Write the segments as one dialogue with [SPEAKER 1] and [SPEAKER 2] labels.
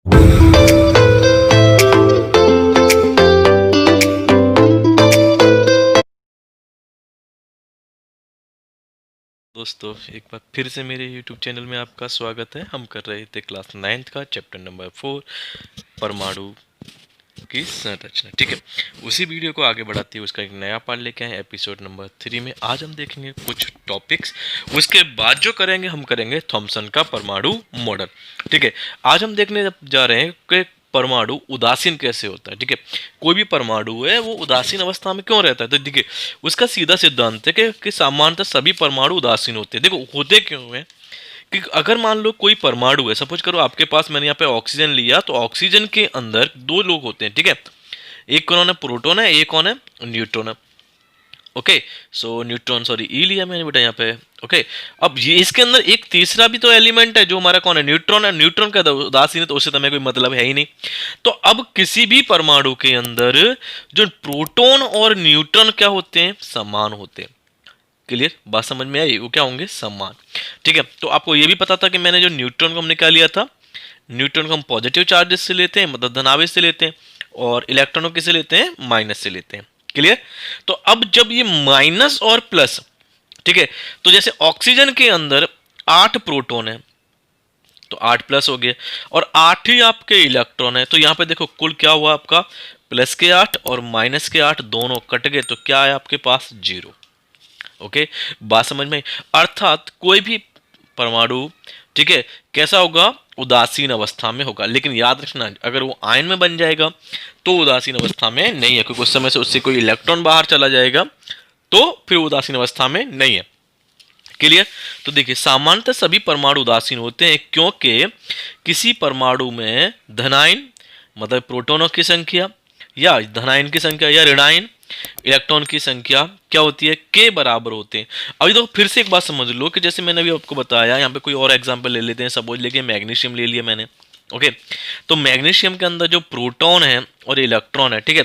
[SPEAKER 1] दोस्तों, एक बार फिर से मेरे YouTube चैनल में आपका स्वागत है। हम कर रहे थे क्लास 9th का चैप्टर नंबर 4 परमाणु की संरचना। ठीक है, उसी वीडियो को आगे बढ़ाते हुए उसका एक नया पार्ट लेके आए एपिसोड नंबर 3 में। आज हम देखेंगे कुछ टॉपिक्स, उसके बाद जो करेंगे हम करेंगे थॉमसन का परमाणु मॉडल। ठीक है, आज हम देखने जा रहे हैं कि परमाणु उदासीन कैसे होता है। ठीक है, कोई भी परमाणु है वो उदासीन अवस्था में क्यों रहता है। तो देखिए, उसका सीधा सिद्धांत है कि सामान्यतः सभी परमाणु उदासीन होते हैं। देखो, होते क्यों है कि अगर मान लो कोई परमाणु है, सपोज करो आपके पास, मैंने यहाँ पे ऑक्सीजन लिया, तो ऑक्सीजन के अंदर दो लोग होते हैं। ठीक है, एक कौन है, प्रोटॉन है, एक कौन है, न्यूट्रॉन है। ओके, सो न्यूट्रॉन, सॉरी ई लिया मैंने बेटा यहाँ पे। ओके, अब ये इसके अंदर एक तीसरा भी तो एलिमेंट है जो हमारा कौन है, न्यूट्रॉन है। न्यूट्रॉन का उदासीन है तो उससे तो हमें कोई मतलब है ही नहीं। तो अब किसी भी परमाणु के अंदर जो प्रोटॉन और न्यूट्रॉन क्या होते हैं, समान होते हैं। क्लियर, बात समझ में आई, वो क्या होंगे, समान। ठीक है, तो आपको ये भी पता था कि मैंने जो न्यूट्रॉन को हमने क्या लिया था, न्यूट्रॉन को हम पॉजिटिव चार्जेस से लेते हैं, मतलब धनावेश से लेते हैं, और इलेक्ट्रॉनों किसे लेते हैं, माइनस से लेते हैं। क्लियर, तो अब जब ये माइनस और प्लस, ठीक है, तो जैसे ऑक्सीजन के अंदर 8 प्रोटॉन है तो 8 प्लस हो गए, और 8 ही आपके इलेक्ट्रॉन है। तो यहां पे देखो कुल क्या हुआ आपका, प्लस के 8 और माइनस के 8 दोनों कट गए, तो क्या है आपके पास, 0। ओके, बात समझ में आई? अर्थात कोई भी परमाणु, ठीक है, कैसा होगा, उदासीन अवस्था में होगा। लेकिन याद रखना, अगर वो आयन में बन जाएगा तो उदासीन अवस्था में नहीं है, क्योंकि उस समय से उससे कोई इलेक्ट्रॉन बाहर चला जाएगा तो फिर उदासीन अवस्था में नहीं है। क्लियर, तो देखिए, सामान्यतः सभी परमाणु उदासीन होते हैं क्योंकि किसी परमाणु में धनायन, मतलब प्रोटॉनों की संख्या, या धनायन की संख्या, या ऋणायन इलेक्ट्रॉन की संख्या क्या होती है, के बराबर होते हैं। अभी तो फिर से एक बात समझ लो कि जैसे मैंने अभी आपको बताया, यहाँ पे कोई और एग्जांपल ले लेते हैं। सपोज लेके मैग्नीशियम ले लिया मैंने। ओके, तो मैग्नीशियम के अंदर जो प्रोटॉन है और इलेक्ट्रॉन है, ठीक है,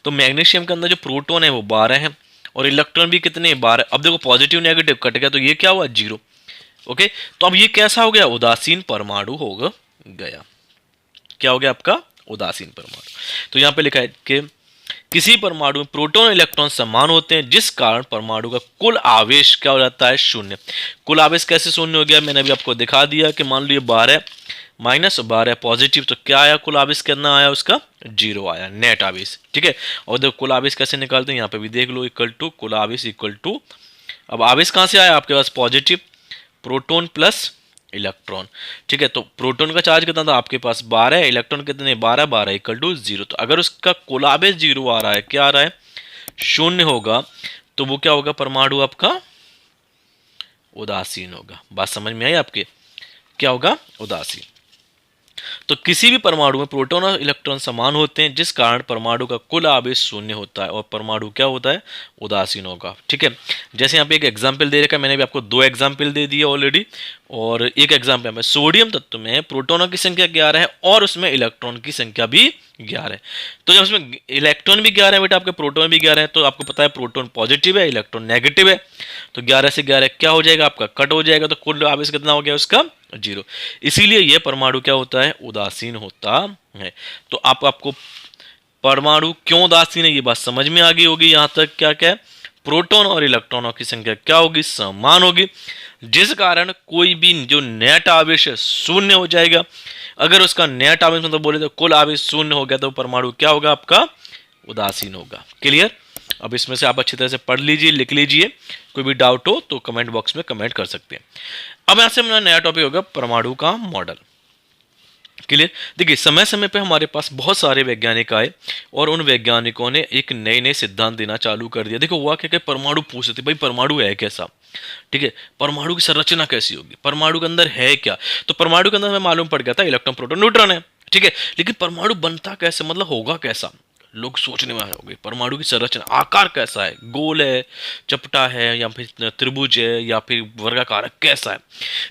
[SPEAKER 1] तो मैग्नीशियम के अंदर जो प्रोटॉन है वो 12 है, और इलेक्ट्रॉन भी कितने, 12। अब देखो, पॉजिटिव नेगेटिव कट गया तो ये क्या हुआ, 0। ओके, तो अब ये कैसा हो गया, उदासीन परमाणु हो गया। क्या हो गया आपका, उदासीन परमाणु। तो यहाँ पे लिखा है कि किसी परमाणु में प्रोटॉन और इलेक्ट्रॉन समान होते हैं, जिस कारण परमाणु का कुल आवेश क्या हो जाता है, शून्य। कुल आवेश कैसे शून्य हो गया, मैंने अभी आपको दिखा दिया कि मान लो 12 माइनस 12 पॉजिटिव, तो क्या आया, कुल आवेश कितना आया उसका, 0 आया, नेट आवेश। ठीक है, और देखो कुल आवेश कैसे निकालते हैं, यहाँ पे भी देख लो, इक्वल टू कुल आवेश इक्वल टू, अब आवेश कहाँ से आया आपके पास, पॉजिटिव, प्रोटॉन प्लस इलेक्ट्रॉन। ठीक है, तो प्रोटॉन का चार्ज कितना था आपके पास, 12, इलेक्ट्रॉन कितने, 12, 12 इक्वल टू 0। तो अगर उसका कुल आवेश 0 आ रहा है, क्या आ रहा है, शून्य होगा, तो वो क्या होगा, परमाणु आपका उदासीन होगा। बात समझ में आई आपके, क्या होगा, उदासीन। तो किसी भी परमाणु में प्रोटॉन और इलेक्ट्रॉन समान होते हैं, जिस कारण परमाणु का कुल आवेश शून्य होता है और परमाणु क्या होता है, उदासीन होगा। ठीक है, जैसे यहाँ पे एक एग्जाम्पल दे रखा है, मैंने भी आपको 2 एग्जाम्पल दे दिए ऑलरेडी, और एक एग्जाम्पल में सोडियम तत्व में प्रोटोनों की संख्या 11 है और उसमें इलेक्ट्रॉन की संख्या भी 11 है। तो जब उसमें इलेक्ट्रॉन भी 11 है बेटा, आपके प्रोटोन भी 11 है, तो आपको पता है प्रोटोन पॉजिटिव है, इलेक्ट्रॉन नेगेटिव है, तो 11 से 11 क्या हो जाएगा आपका, कट हो जाएगा, तो कुल आवेश कितना हो गया उसका, 0। इसीलिए यह परमाणु क्या होता है, उदासीन होता है। तो आपको परमाणु क्यों उदासीन है ये बात समझ में आ गई होगी। यहां तक क्या क्या है, प्रोटॉन और इलेक्ट्रॉनों की संख्या क्या होगी, समान होगी, जिस कारण कोई भी जो नेट आवेश है शून्य हो जाएगा। अगर उसका नेट आवेश मतलब बोले तो कुल आवेश शून्य हो गया, तो परमाणु क्या होगा आपका, उदासीन होगा। क्लियर, अब इसमें से आप अच्छी तरह से पढ़ लीजिए, लिख लीजिए, कोई भी डाउट हो तो कमेंट बॉक्स में कमेंट कर सकते हैं। अब यहां से हमारा नया टॉपिक होगा परमाणु का मॉडल। क्लियर, देखिए, समय समय पे हमारे पास बहुत सारे वैज्ञानिक आए और उन वैज्ञानिकों ने एक नए नए सिद्धांत देना चालू कर दिया। देखो हुआ क्या, परमाणु पूछते थे भाई परमाणु है कैसा, ठीक है, परमाणु की संरचना कैसी होगी, परमाणु के अंदर है क्या। तो परमाणु के अंदर हमें मालूम पड़ गया था इलेक्ट्रॉन प्रोटॉन न्यूट्रॉन है, ठीक है, लेकिन परमाणु बनता कैसे, मतलब होगा कैसा, लोग सोचने में आए होंगे परमाणु की संरचना आकार कैसा है, गोल है, चपटा है, या फिर त्रिभुज है, या फिर वर्गाकार है, कैसा है।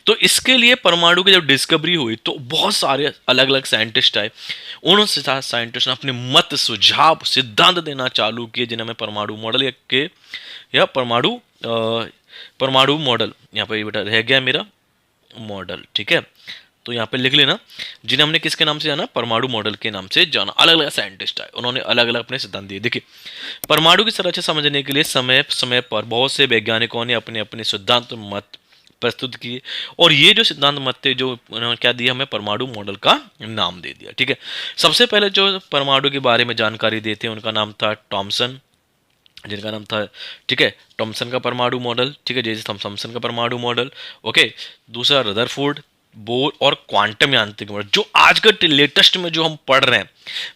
[SPEAKER 1] तो इसके लिए परमाणु की जब डिस्कवरी हुई तो बहुत सारे अलग अलग साइंटिस्ट आए, उन साइंटिस्ट ने अपने मत, सुझाव, सिद्धांत देना चालू किए, जिन्हें हमें परमाणु मॉडल के, या परमाणु मॉडल, यहाँ पर बेटा रह गया मेरा मॉडल। ठीक है, तो यहाँ पे लिख लेना, जिन्हें हमने किसके नाम से जाना, परमाणु मॉडल के नाम से जाना। अलग अलग साइंटिस्ट आए, उन्होंने अलग अलग अपने सिद्धांत दिए। देखिए, परमाणु की संरचना समझने के लिए समय समय पर बहुत से वैज्ञानिकों ने अपने अपने सिद्धांत मत प्रस्तुत किए, और ये जो सिद्धांत मत थे, जो उन्होंने क्या दिया, हमें परमाणु मॉडल का नाम दे दिया। ठीक है, सबसे पहले जो परमाणु के बारे में जानकारी देते हैं उनका नाम था टॉमसन, जिनका नाम था, ठीक है, टॉमसन का परमाणु मॉडल। ठीक है, जैसे थॉमसन का परमाणु मॉडल। ओके, दूसरा रदरफोर्ड, बोर और क्वांटम यांत्रिक मॉडल। जो आज का लेटेस्ट में जो हम पढ़ रहे हैं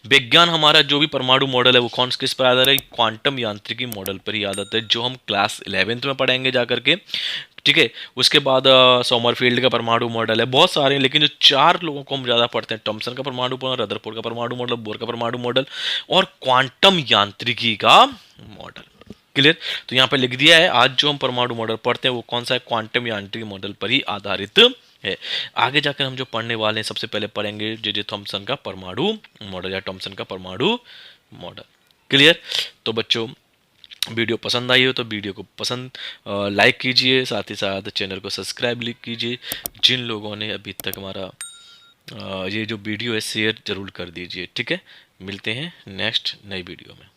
[SPEAKER 1] विज्ञान, हमारा जो भी परमाणु मॉडल है वो कौन किस पर आधार है, क्वांटम यांत्रिकी मॉडल पर ही आधारित है, जो हम क्लास 11th में पढ़ेंगे जाकर के। ठीक है, उसके बाद सोमरफील्ड का परमाणु मॉडल है, बहुत सारे हैं, लेकिन जो 4 लोगों को हम ज़्यादा पढ़ते हैं, टॉमसन का परमाणु मॉडल, रदरफोर्ड का परमाणु मॉडल, बोर का परमाणु मॉडल और क्वांटम यांत्रिकी का मॉडल। क्लियर? तो यहाँ पे लिख दिया है, आज जो हम परमाणु मॉडल पढ़ते हैं वो कौन सा है, क्वांटम यांत्रिकी मॉडल पर ही आधारित है। आगे जाकर हम जो पढ़ने वाले हैं, सबसे पहले पढ़ेंगे जे थॉमसन का परमाणु मॉडल या टॉमसन का परमाणु मॉडल। क्लियर? तो बच्चों, वीडियो पसंद आई हो तो वीडियो को लाइक कीजिए, साथ ही साथ चैनल को सब्सक्राइब कीजिए। जिन लोगों ने अभी तक हमारा ये जो वीडियो है शेयर जरूर कर दीजिए। ठीक है, मिलते हैं नेक्स्ट नई वीडियो में।